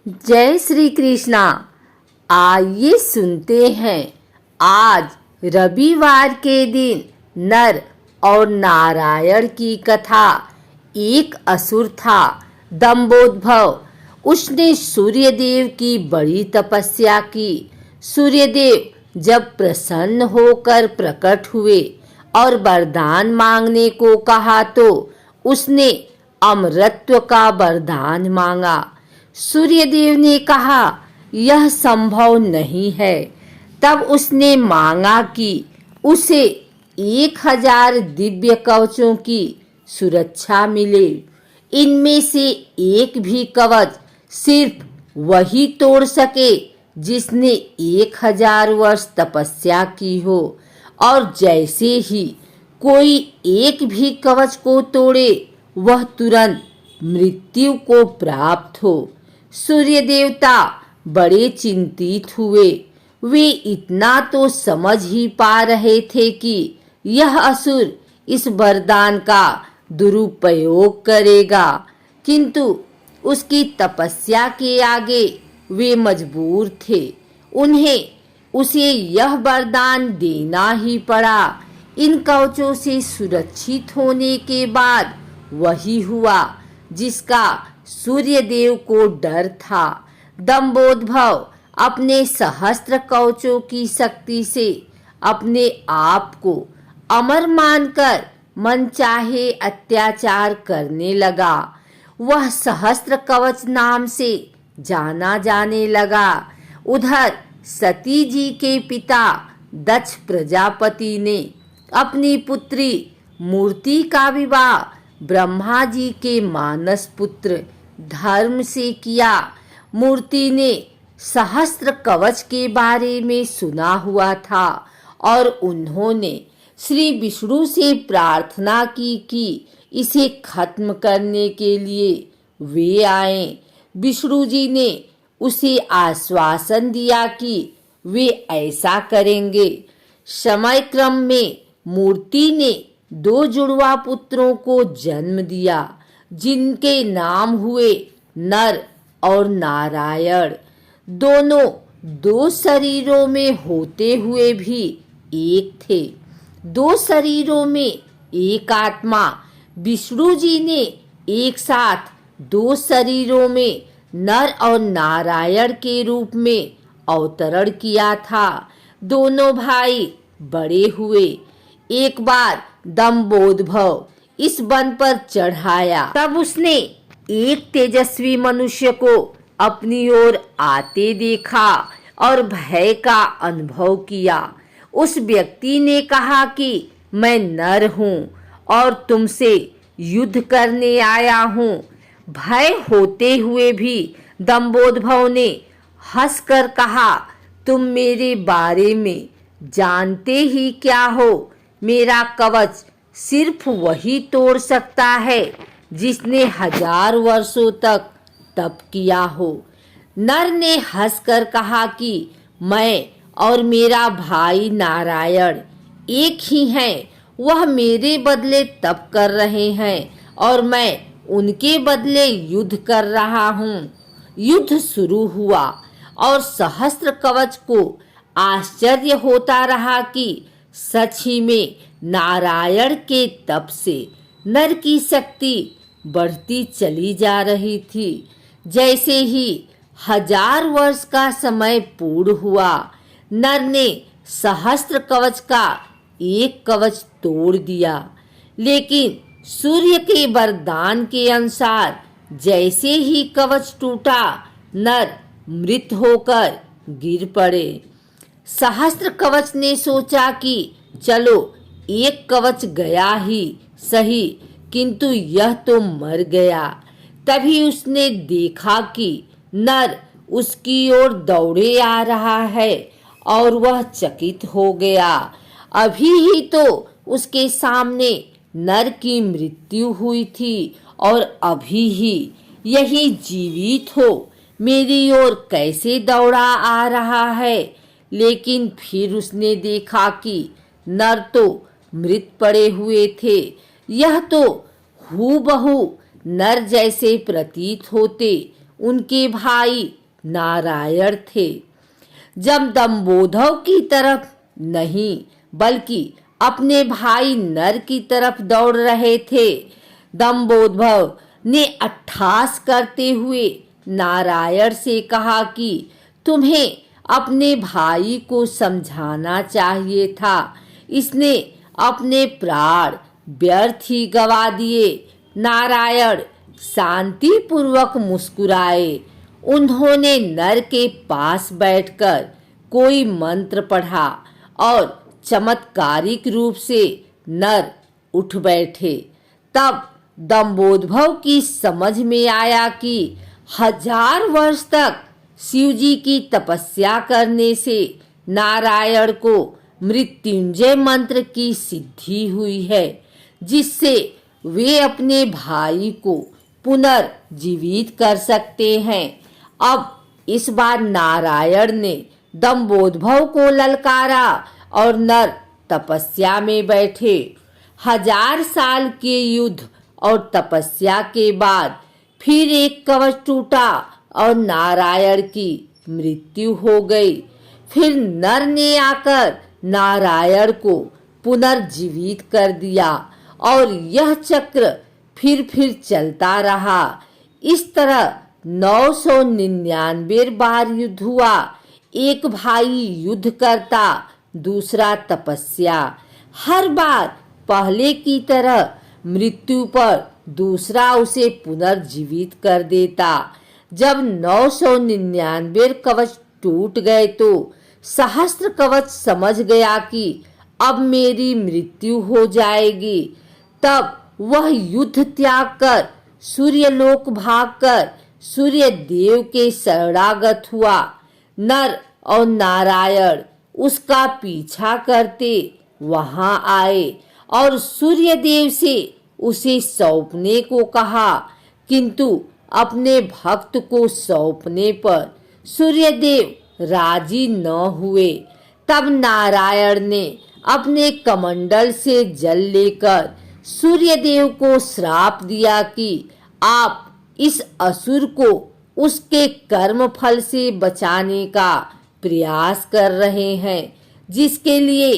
जय श्री कृष्णा। आइए सुनते हैं आज रविवार के दिन नर और नारायण की कथा। एक असुर था दंभोद्भव। उसने सूर्यदेव की बड़ी तपस्या की। सूर्यदेव जब प्रसन्न होकर प्रकट हुए और वरदान मांगने को कहा तो उसने अमरत्व का वरदान मांगा। सूर्यदेव ने कहा यह संभव नहीं है। तब उसने मांगा कि उसे 1000 दिव्य कवचों की सुरक्षा मिले। इनमें से एक भी कवच सिर्फ वही तोड़ सके जिसने 1000 वर्ष तपस्या की हो, और जैसे ही कोई एक भी कवच को तोड़े वह तुरंत मृत्यु को प्राप्त हो। सूर्य देवता बड़े चिंतित हुए। वे इतना तो समझ ही पा रहे थे कि यह असुर इस वरदान का दुरुपयोग करेगा, किंतु उसकी तपस्या के आगे वे मजबूर थे। उन्हें उसे यह वरदान देना ही पड़ा। इन कवचों से सुरक्षित होने के बाद वही हुआ जिसका सूर्यदेव को डर था। दंभोद्भव अपने सहस्त्र कवचों की शक्ति से अपने आप को अमर मानकर मनचाहे अत्याचार करने लगा। वह सहस्त्र कवच नाम से जाना जाने लगा। उधर सती जी के पिता दक्ष प्रजापति ने अपनी पुत्री मूर्ति का विवाह ब्रह्मा जी के मानस पुत्र धर्म से किया। मूर्ति ने सहस्त्र कवच के बारे में सुना हुआ था और उन्होंने श्री विष्णु से प्रार्थना की कि इसे खत्म करने के लिए वे आए। विष्णु जी ने उसे आश्वासन दिया कि वे ऐसा करेंगे। समय क्रम में मूर्ति ने 2 जुड़वा पुत्रों को जन्म दिया, जिनके नाम हुए नर और नारायण। दोनों 2 शरीरों में होते हुए भी एक थे। 2 शरीरों में एक आत्मा। विष्णु जी ने एक साथ 2 शरीरों में नर और नारायण के रूप में अवतरण किया था। दोनों भाई बड़े हुए। एक बार दंभोद्भव इस वन पर चढ़ाया। तब उसने एक तेजस्वी मनुष्य को अपनी ओर आते देखा और भय का अनुभव किया। उस व्यक्ति ने कहा कि मैं नर हूँ और तुमसे युद्ध करने आया हूँ। भय होते हुए भी दंभोद्भव ने हंसकर कहा, तुम मेरे बारे में जानते ही क्या हो? मेरा कवच सिर्फ वही तोड़ सकता है जिसने 1000 वर्षों तक तप किया हो। नर ने हंसकर कहा कि मैं और मेरा भाई नारायण एक ही हैं। वह मेरे बदले तप कर रहे हैं और मैं उनके बदले युद्ध कर रहा हूँ। युद्ध शुरू हुआ और सहस्त्र कवच को आश्चर्य होता रहा कि सच ही में नारायण के तप से नर की शक्ति बढ़ती चली जा रही थी। जैसे ही 1000 वर्ष का समय पूर्ण हुआ, नर ने सहस्त्र कवच का एक कवच तोड़ दिया, लेकिन सूर्य के वरदान के अनुसार जैसे ही कवच टूटा, नर मृत होकर गिर पड़े। सहस्त्र कवच ने सोचा कि चलो एक कवच गया ही सही, किंतु यह तो मर गया। तभी उसने देखा कि नर उसकी ओर दौड़े आ रहा है और वह चकित हो गया। अभी ही तो उसके सामने नर की मृत्यु हुई थी और अभी ही यही जीवित हो मेरी ओर कैसे दौड़ा आ रहा है। लेकिन फिर उसने देखा कि नर तो मृत पड़े हुए थे। यह तो हूबहू नर जैसे प्रतीत होते उनके भाई नारायण थे। जब दंबोधव की तरफ नहीं बल्कि अपने भाई नर की तरफ दौड़ रहे थे, दंबोधव ने अट्ठास करते हुए नारायण से कहा कि तुम्हें अपने भाई को समझाना चाहिए था, इसने अपने प्राण व्यर्थ ही गवा दिए। नारायण शांतिपूर्वक मुस्कुराए। उन्होंने नर के पास बैठकर कोई मंत्र पढ़ा और चमत्कारिक रूप से नर उठ बैठे। तब दंबोधव की समझ में आया कि 1000 वर्ष तक शिवजी की तपस्या करने से नारायण को मृत्युंजय मंत्र की सिद्धि हुई है, जिससे वे अपने भाई को पुनर्जीवित कर सकते हैं। अब इस बार नारायण ने दंबोधव को ललकारा और नर तपस्या में बैठे। 1000 साल के युद्ध और तपस्या के बाद फिर एक कवच टूटा और नारायण की मृत्यु हो गई। फिर नर ने आकर नारायण को पुनर्जीवित कर दिया और यह चक्र फिर चलता रहा। इस तरह 999 बार युद्ध हुआ। एक भाई युद्ध करता, दूसरा तपस्या। हर बार पहले की तरह मृत्यु पर दूसरा उसे पुनर्जीवित कर देता। जब 999 कवच टूट गए तो सहस्त्र कवच समझ गया कि अब मेरी मृत्यु हो जाएगी। तब वह युद्ध त्याग कर सूर्यलोक भागकर सूर्य देव के शरणागत हुआ। नर और नारायण उसका पीछा करते वहां आए और सूर्य देव से उसे सौंपने को कहा, किंतु अपने भक्त को सौंपने पर सूर्यदेव राजी न हुए। तब नारायण ने अपने कमंडल से जल लेकर सूर्यदेव को श्राप दिया कि आप इस असुर को उसके कर्म फल से बचाने का प्रयास कर रहे हैं, जिसके लिए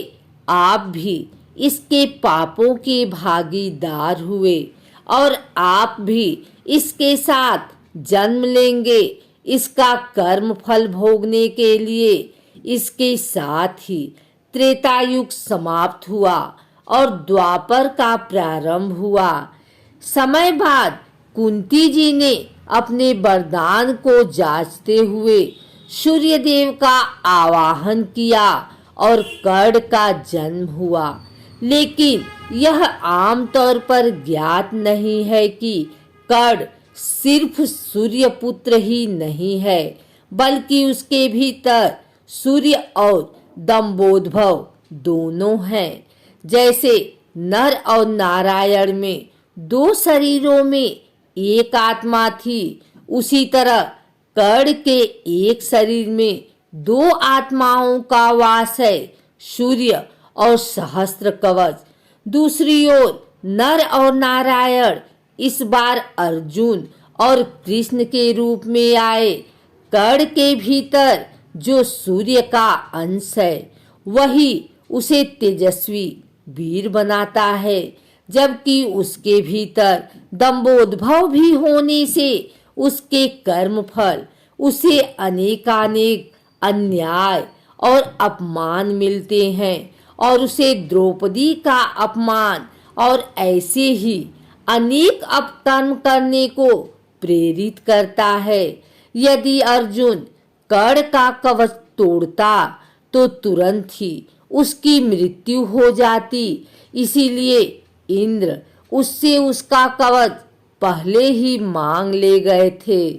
आप भी इसके पापों के भागीदार हुए और आप भी इसके साथ जन्म लेंगे। इसका कर्म फल भोगने के लिए इसके साथ ही त्रेतायुग समाप्त हुआ और द्वापर का प्रारंभ हुआ। समय बाद कुंती जी ने अपने वरदान को जांचते हुए सूर्यदेव का आवाहन किया और कर्ण का जन्म हुआ। लेकिन यह आमतौर पर ज्ञात नहीं है कि कर्ण सिर्फ सूर्यपुत्र ही नहीं है, बल्कि उसके भीतर सूर्य और दंबोधव दोनों हैं। जैसे नर और नारायण में 2 शरीरों में एक आत्मा थी, उसी तरह कर्ण के एक शरीर में 2 आत्माओं का वास है, सूर्य और सहस्त्र कवच। दूसरी ओर नर और नारायण इस बार अर्जुन और कृष्ण के रूप में आए। कर्ण के भीतर जो सूर्य का अंश है, वही उसे तेजस्वी वीर बनाता है, जबकि उसके भीतर दंबोधव भी होने से उसके कर्म फल उसे अनेकानेक अन्याय और अपमान मिलते हैं और उसे द्रौपदी का अपमान और ऐसे ही अनेक अपकर्म करने को प्रेरित करता है। यदि अर्जुन कर्ण का कवच तोड़ता तो तुरंत ही उसकी मृत्यु हो जाती, इसीलिए इंद्र उससे उसका कवच पहले ही मांग ले गए थे।